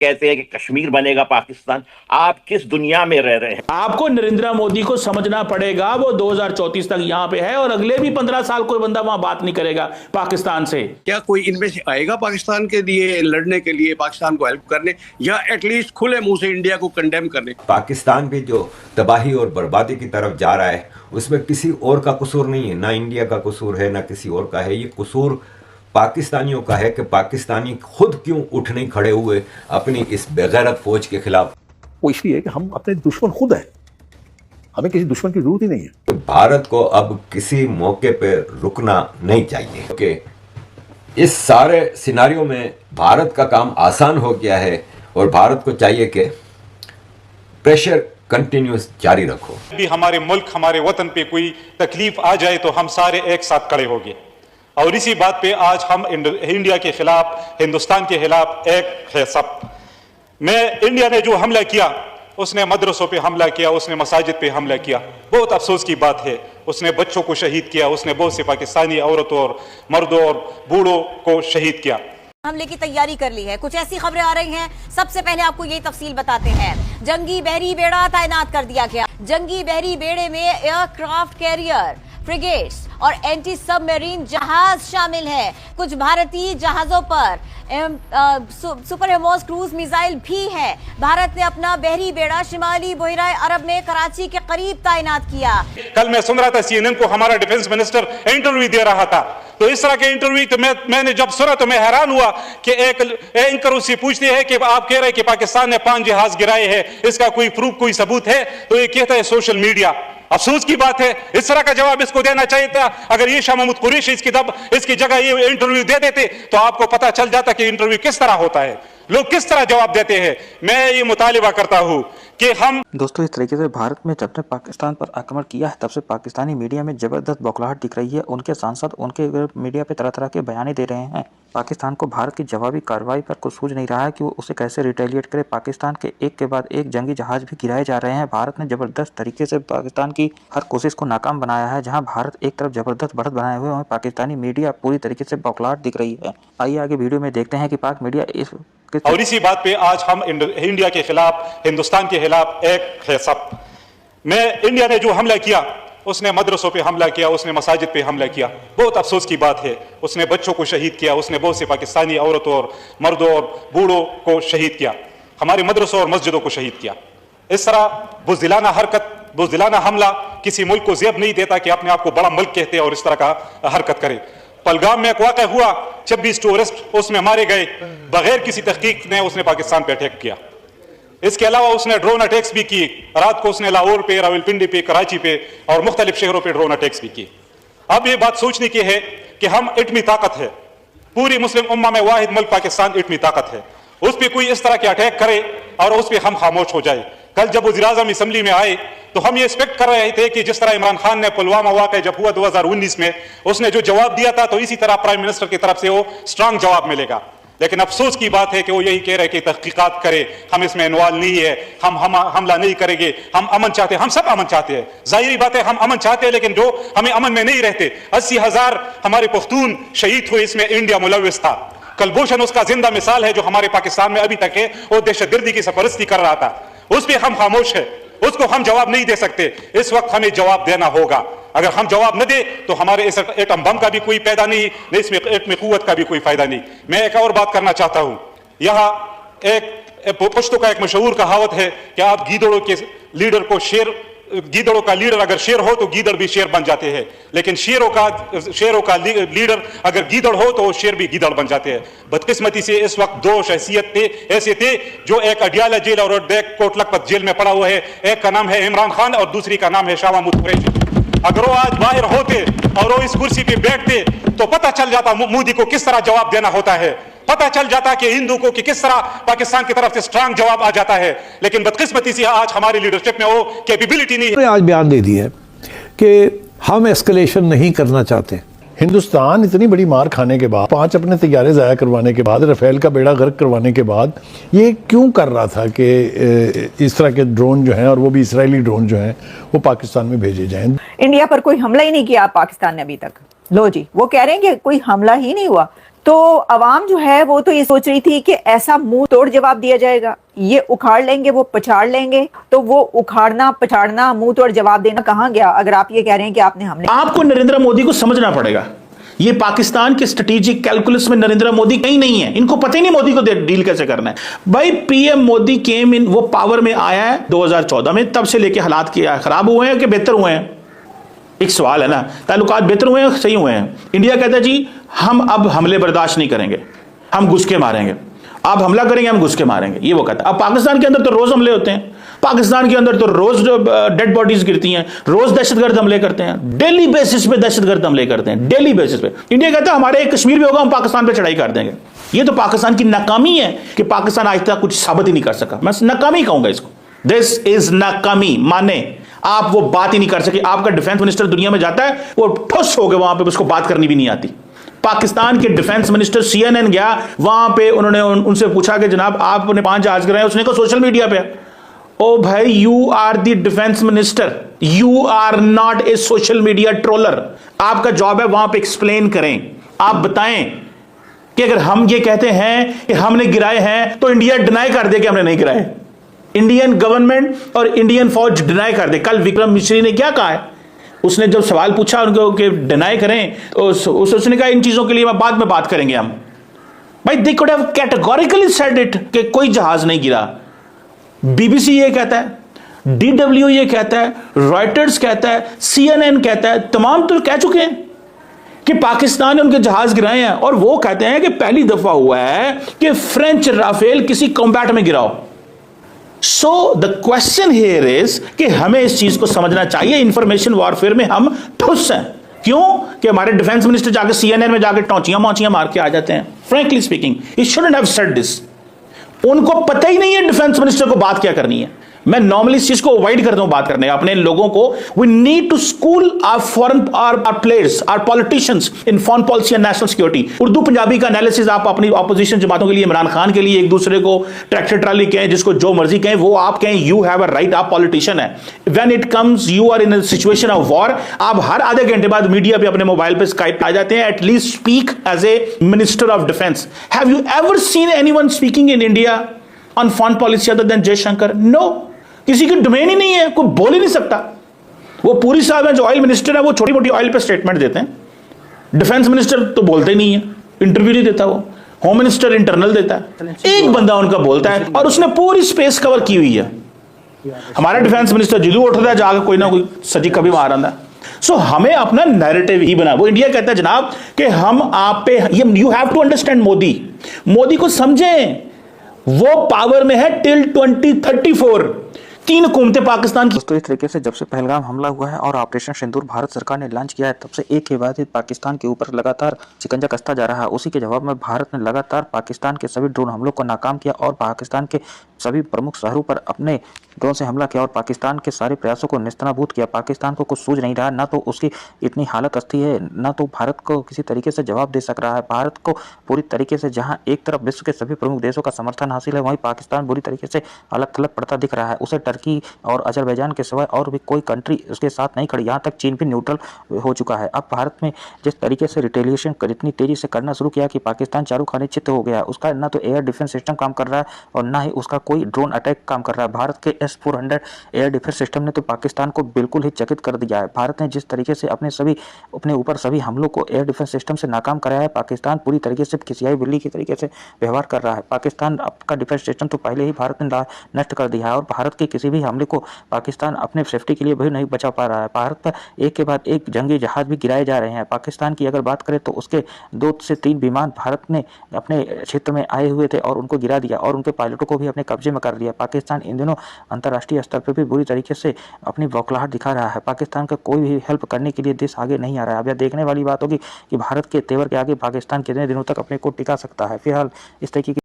कहते हैं कि कश्मीर बनेगा पाकिस्तान। आप किस दुनिया में रह रहे हैं? आपको नरेंद्र मोदी को समझना पड़ेगा, वो 2034 तक यहां पे है और अगले भी 15 साल कोई बंदा वहां बात नहीं करेगा पाकिस्तान से। क्या कोई इनमें से आएगा पाकिस्तान के लिए लड़ने के लिए, पाकिस्तान को हेल्प करने, या एटलीस्ट खुले मुंह से इंडिया को कंडेम करने? पाकिस्तान भी जो तबाही और बर्बादी की तरफ जा रहा है उसमें किसी और का कसूर नहीं है, ना इंडिया का कसूर है ना किसी और का है। ये कसूर पाकिस्तानियों का है कि पाकिस्तानी खुद क्यों उठ नहीं खड़े हुए अपनी इस बेगैरत फौज के खिलाफ। वो इसलिए कि हम अपने दुश्मन खुद हैं, हमें किसी दुश्मन की जरूरत ही नहीं है। तो भारत को अब किसी मौके पे रुकना नहीं चाहिए, क्योंकि इस सारे सिनारियों में भारत का काम आसान हो गया है और भारत को चाहिए कि प्रेशर कंटिन्यूस जारी रखो। भी हमारे मुल्क, हमारे वतन पे कोई तकलीफ आ जाए तो हम सारे एक साथ खड़े होंगे, और इसी बात पे आज हम इंडिया के खिलाफ, हिंदुस्तान के खिलाफ एक है सब। मैं इंडिया ने जो हमला किया, उसने मदरसों पे हमला किया, उसने मसाजिद पे हमला किया, बहुत अफसोस की बात है। उसने बच्चों को शहीद किया, उसने बहुत से पाकिस्तानी औरतों और मर्दों और बूढ़ों को शहीद किया। हमले की तैयारी कर ली है। कुछ ऐसी खबरें आ रही हैं, सबसे पहले आपको यही तफसील बताते हैं। जंगी बहरी बेड़ा तैनात कर दिया गया। जंगी बहरी बेड़े में एयरक्राफ्ट कैरियर, फ्रिगेट्स और एंटी सबमरीन जहाज शामिल है। कुछ भारतीय जहाजों पर सुपर हेमोस क्रूज मिसाइल भी है। भारत ने अपना बहरी बेड़ा शिमाली बहराए अरब में कराची के करीब तैनात किया। कल मैं सुन रहा था CNN को, हमारा डिफेंस मिनिस्टर इंटरव्यू दे रहा था, तो इस तरह के इंटरव्यू तो मैंने जब सुना तो मैं हैरान हुआ कि एक एंकर उससे पूछते हैं कि आप कह रहे हैं कि पाकिस्तान ने 5 जहाज गिराए हैं, इसका कोई प्रूफ, कोई सबूत है? तो ये कहता है सोशल मीडिया। अफसोस की बात है, इस तरह का जवाब इसको देना चाहिए था। अगर ये शाह महमूद कुरैशी इसकी जगह ये इंटरव्यू दे देते तो आपको पता चल जाता कि इंटरव्यू किस तरह होता है, लोग किस तरह जवाब देते हैं। मैं ये मुतालिबा करता हूं कि हम दोस्तों, इस तरीके से भारत में जब से पाकिस्तान पर आक्रमण किया है तब से पाकिस्तानी मीडिया में जबरदस्त बौखलाहट दिख रही है। उनके सांसद उनके मीडिया पे तरह तरह के बयान दे रहे हैं। पाकिस्तान को भारत की जवाबी कार्रवाई पर कुछ सूझ नहीं रहा है कि वो उसे कैसे रिटेलिएट करे। पाकिस्तान के एक के बाद एक जंगी जहाज भी गिराए जा रहे हैं। भारत ने जबरदस्त तरीके से पाकिस्तान की हर कोशिश को नाकाम बनाया है। जहां भारत एक तरफ जबरदस्त बढ़त बनाए हुए वहीं पाकिस्तानी मीडिया पूरी तरीके से बौखलाहट दिख रही है। आइए आगे वीडियो में देखते हैं कि पाक मीडिया और इसी बात पे आज हम इंडिया के खिलाफ, हिंदुस्तान के खिलाफ एक है सब। मैं इंडिया ने जो हमला किया, उसने मदरसों पे हमला किया, उसने मसाजिद पे हमला किया, बहुत अफसोस की बात है। उसने बच्चों को शहीद किया, उसने बहुत से पाकिस्तानी औरतों और मर्दों और बूढ़ों को शहीद किया, हमारे मदरसों और मस्जिदों को शहीद किया। इस तरह बुज़दिलाना हरकत, बुज़दिलाना हमला किसी मुल्क को ज़ेब नहीं देता कि अपने आप को बड़ा मुल्क कहते हैं और इस तरह का हरकत करे। पहलगाम में एक वाक़या हुआ, 26 टूरिस्ट उसमें मारे गए, बगैर किसी तहकीक ने उसने पाकिस्तान पे अटैक किया। इसके अलावा उसने ड्रोन अटैक्स भी किए। रात को उसने लाहौर पे, रावलपिंडी पे, कराची पे और मुख्तलिफ शहरों पे ड्रोन अटैक्स भी किए। अब ये बात सोचने की है कि हम इतनी ताकत है, पूरी मुस्लिम उम्मा में वाहिद मुल्क पाकिस्तान इतनी ताकत है, उस पर कोई इस तरह के अटैक करे और उस पर हम खामोश हो जाए। कल जब वज़ीर-ए-आज़म असेंबली में आए तो हम ये एक्सपेक्ट कर रहे थे कि जिस तरह इमरान खान ने पुलवामा वाक़या जब हुआ 2019 में, उसने जो जवाब दिया था, तो इसी तरह प्राइम मिनिस्टर की तरफ से वो स्ट्रांग जवाब मिलेगा। लेकिन अफसोस की बात है कि वो यही कह रहे हैं कि तहकीकात करे, हम इसमें इन्वॉल्व नहीं है, हम हमला नहीं करेंगे, हम अमन चाहते हैं। हम सब अमन चाहते हैं, जाहिर बात है हम अमन चाहते हैं, लेकिन जो हमें अमन में नहीं रहते। 80,000 हमारे पख्तून शहीद हुए, इसमें इंडिया मुलव्विस था। कलभूषण उसका जिंदा मिसाल है जो हमारे पाकिस्तान में अभी तक है, वो दहशतगर्दी की सरपरस्ती कर रहा था। उस पर हम खामोश है, उसको हम जवाब नहीं दे सकते। इस वक्त हमें जवाब देना होगा। अगर हम जवाब न दे तो हमारे इस एटम बम का भी कोई पैदा नहीं, न इसमें एटमी कुव्वत का भी कोई फायदा नहीं। मैं एक और बात करना चाहता हूं। यहाँ एक पश्तो का एक मशहूर कहावत है कि आप गीदड़ों के लीडर को गीदड़ों का लीडर अगर शेर हो तो गीदड़ भी शेर बन जाते हैं, लेकिन शेरों का लीडर अगर गीदड़ हो तो शेर भी गीदड़ बन जाते हैं। बदकिस्मती से इस वक्त 2 शख्सियत ऐसे थे जो एक अडियाला जेल और एक कोट लखपत जेल में पड़ा हुआ है। एक का नाम है इमरान खान और दूसरी का नाम है शाह महमूद कुरैशी। अगर वो आज बाहर होते और वो इस कुर्सी पे बैठते तो पता चल जाता मोदी को किस तरह जवाब देना होता है, पता चल जाता कि हिंदू को कि किस तरह पाकिस्तान की तरफ से स्ट्रांग जवाब आ जाता है। लेकिन बदकिस्मती से आज हमारी लीडरशिप में वो कैपेबिलिटी नहीं है। आज बयान दे दिया है कि हम एस्केलेशन नहीं करना चाहते। हिंदुस्तान इतनी बड़ी मार खाने के बाद, 5 अपने तैयारे ज़ाया करवाने के बाद, राफेल का बेड़ा गर्क करवाने के बाद, ये क्यों कर रहा था कि इस तरह के ड्रोन जो हैं, और वो भी इसराइली ड्रोन जो हैं, वो पाकिस्तान में भेजे जाएं। इंडिया पर कोई हमला ही नहीं किया पाकिस्तान ने अभी तक। लो जी, वो कह रहे हैं कि कोई हमला ही नहीं हुआ। तो अवाम जो है वो तो ये सोच रही थी कि ऐसा मुंह तोड़ जवाब दिया जाएगा, ये उखाड़ लेंगे वो पछाड़ लेंगे, तो वो उखाड़ना पछाड़ना मुंह तोड़ जवाब देना कहाँ गया अगर आप ये कह रहे हैं कि आपने हमले। आपको नरेंद्र मोदी को समझना पड़ेगा, ये पाकिस्तान के स्ट्रेटेजिक कैलकुलस में नरेंद्र मोदी कहीं नहीं है, इनको पता ही नहीं मोदी को डील कैसे करना है। भाई पीएम मोदी केम इन, वो पावर में आया है 2014 में, तब से लेके हालात क्या खराब हुए हैं कि बेहतर हुए हैं? एक सवाल है ना, ताल्लुकात बेहतर हुए हैं सही हुए हैं? इंडिया कहता है जी हम अब हमले बर्दाश्त नहीं करेंगे, हम घुस के मारेंगे, आप हमला करेंगे हम घुस के मारेंगे, ये वो कहता है। अब पाकिस्तान के अंदर तो रोज हमले होते हैं, पाकिस्तान के अंदर तो रोज डेड बॉडीज गिरती हैं, रोज दहशतगर्द हमले करते हैं, डेली बेसिस पे दहशतगर्द हमले करते हैं, डेली बेसिस पे। इंडिया कहता है हमारे कश्मीर भी होगा हम पाकिस्तान पे चढ़ाई कर देंगे। ये तो पाकिस्तान की नाकामी है कि पाकिस्तान आज तक कुछ साबित ही नहीं कर सका, मैं नाकामी कहूंगा इसको, दिस इज नाकामी। माने आप वो बात ही नहीं कर सके, आपका डिफेंस मिनिस्टर दुनिया में जाता है वो ठुस हो गए वहां पे, उसको बात करनी भी नहीं आती। पाकिस्तान के डिफेंस मिनिस्टर CNN गया वहां पे, उन्होंने उनसे पूछा कि जनाब आपने 5 जहाज गिराए, उसने कहा सोशल मीडिया पे। ओ भाई you are the defence minister, you are not a social media troller. आपका जॉब है वहां पे एक्सप्लेन करें, आप बताएं कि अगर हम ये कहते हैं कि हमने गिराए हैं तो इंडिया डिनाई कर दे कि हमने नहीं गिराए, इंडियन गवर्नमेंट और इंडियन फौज डिनाई कर दे। कल विक्रम मिश्री ने क्या कहा है, उसने जब सवाल पूछा उनको कि डिनाई करें तो उसने कहा इन चीजों के लिए बाद में बात करेंगे हम। भाई they could have categorically said it कि कोई जहाज नहीं गिरा। BBC ये कहता है, DW ये कहता है, रॉयटर्स कहता है, CNN कहता है, तमाम तो कह चुके हैं कि पाकिस्तान ने उनके जहाज गिराए हैं, और वो कहते हैं कि पहली दफा हुआ है कि फ्रेंच राफेल किसी कॉम्बैट में गिराओ। So the question here is कि हमें इस चीज को समझना चाहिए, इंफॉर्मेशन वॉरफेयर में हम ठुस हैं। क्यों कि हमारे डिफेंस मिनिस्टर जाके CNN में जाके टौचियां मौचियां मार के आ जाते हैं। Frankly speaking he shouldn't have said this. उनको पता ही नहीं है डिफेंस मिनिस्टर को बात क्या करनी है। मैं नॉर्मली इस चीज को अवॉइड करता हूं बात करने, अपने लोगों को। We need to school our foreign our players, our politicians in foreign policy and national security. Urdu Punjabi का एनालिसिस आप अपनी ऑपोजिशन जमातों के लिए, इमरान खान के लिए, एक दूसरे को ट्रैक्टर ट्राली कहें, जिसको जो मर्जी कहें, वो आप कहें, यू हैव अ राइट, आप पॉलिटिशियन है। When it comes you are in a situation of war, आप हर आधे घंटे बाद मीडिया पे अपने मोबाइल पे स्काइप आ जाते हैं। At least speak as a minister of defence. Have you ever seen anyone speaking in India on foreign policy other than Jaishankar? No, किसी की डोमेन ही नहीं है, कोई बोल ही नहीं सकता। वो पूरी साहब है जो ऑयल मिनिस्टर है, वो छोटी मोटी ऑयल पे स्टेटमेंट देते हैं। डिफेंस मिनिस्टर तो बोलते नहीं है, इंटरव्यू नहीं देता। वो होम मिनिस्टर इंटरनल देता है, एक बंदा उनका बोलता है और उसने पूरी स्पेस कवर की हुई है। हमारा डिफेंस मिनिस्टर जिदू उठता है जाकर कोई ना कोई सजी कभी मार रहा है। सो हमें अपना नैरेटिव ही बना। वो इंडिया कहता है जनाब कि हम आप पे, you have to understand Modi को समझें, वो पावर में है टिल 2034। 3 हुकूमतें पाकिस्तान की। दोस्तों इस तरीके से जब से पहलगाम हमला हुआ है और ऑपरेशन सिंदूर भारत सरकार ने लॉन्च किया है, तब से एक के बाद एक पाकिस्तान के ऊपर लगातार शिकंजा कसता जा रहा है। उसी के जवाब में भारत ने लगातार पाकिस्तान के सभी ड्रोन हमलों को नाकाम किया और पाकिस्तान के सभी प्रमुख शहरों पर अपने ड्रोन से हमला किया और पाकिस्तान के सारे प्रयासों को नेस्तनाबूद किया। पाकिस्तान को कुछ सूझ नहीं रहा, ना तो उसकी इतनी हालत अस्ती है, ना तो भारत को किसी तरीके से जवाब दे सक रहा है। भारत को पूरी तरीके से, जहां एक तरफ विश्व के सभी प्रमुख देशों का समर्थन हासिल है, वहीं पाकिस्तान बुरी तरीके से अलग थलग पड़ता दिख रहा है। उसे टर्की और अजरबैजान के सिवाय और भी कोई कंट्री उसके साथ नहीं खड़ी, यहाँ तक चीन भी न्यूट्रल हो चुका है। अब भारत में जिस तरीके से रिटेलिएशन इतनी तेजी से करना शुरू किया कि पाकिस्तान चारों खाने चित्त हो गया। उसका ना तो एयर डिफेंस सिस्टम काम कर रहा है और ना ही उसका कोई ड्रोन अटैक काम कर रहा है। भारत के S-400 एयर डिफेंस सिस्टम ने तो पाकिस्तान को बिल्कुल ही चकित कर दिया है। भारत ने जिस तरीके से अपने ऊपर सभी हमलों को एयर डिफेंस सिस्टम से नाकाम कराया है, पाकिस्तान पूरी तरीके से खिसियाई बिल्ली की तरीके से व्यवहार कर रहा है। पाकिस्तान का डिफेंस सिस्टम तो पहले ही भारत ने नष्ट कर दिया है और भारत के किसी भी हमले को पाकिस्तान अपने सेफ्टी के लिए भी नहीं बचा पा रहा है। भारत पर एक के बाद एक जंगी जहाज भी गिराए जा रहे हैं। पाकिस्तान की अगर बात करें तो उसके 2 से 3 विमान भारत ने अपने क्षेत्र में आए हुए थे और उनको गिरा दिया और उनके पायलटों को भी अपने कब्जे में कर लिया। पाकिस्तान इन दिनों अंतर्राष्ट्रीय स्तर पर भी बुरी तरीके से अपनी बौखलाहट दिखा रहा है। पाकिस्तान का कोई भी हेल्प करने के लिए देश आगे नहीं आ रहा है। अब यह देखने वाली बात होगी कि भारत के तेवर के आगे पाकिस्तान कितने दिनों तक अपने को टिका सकता है। फिलहाल इस तरीके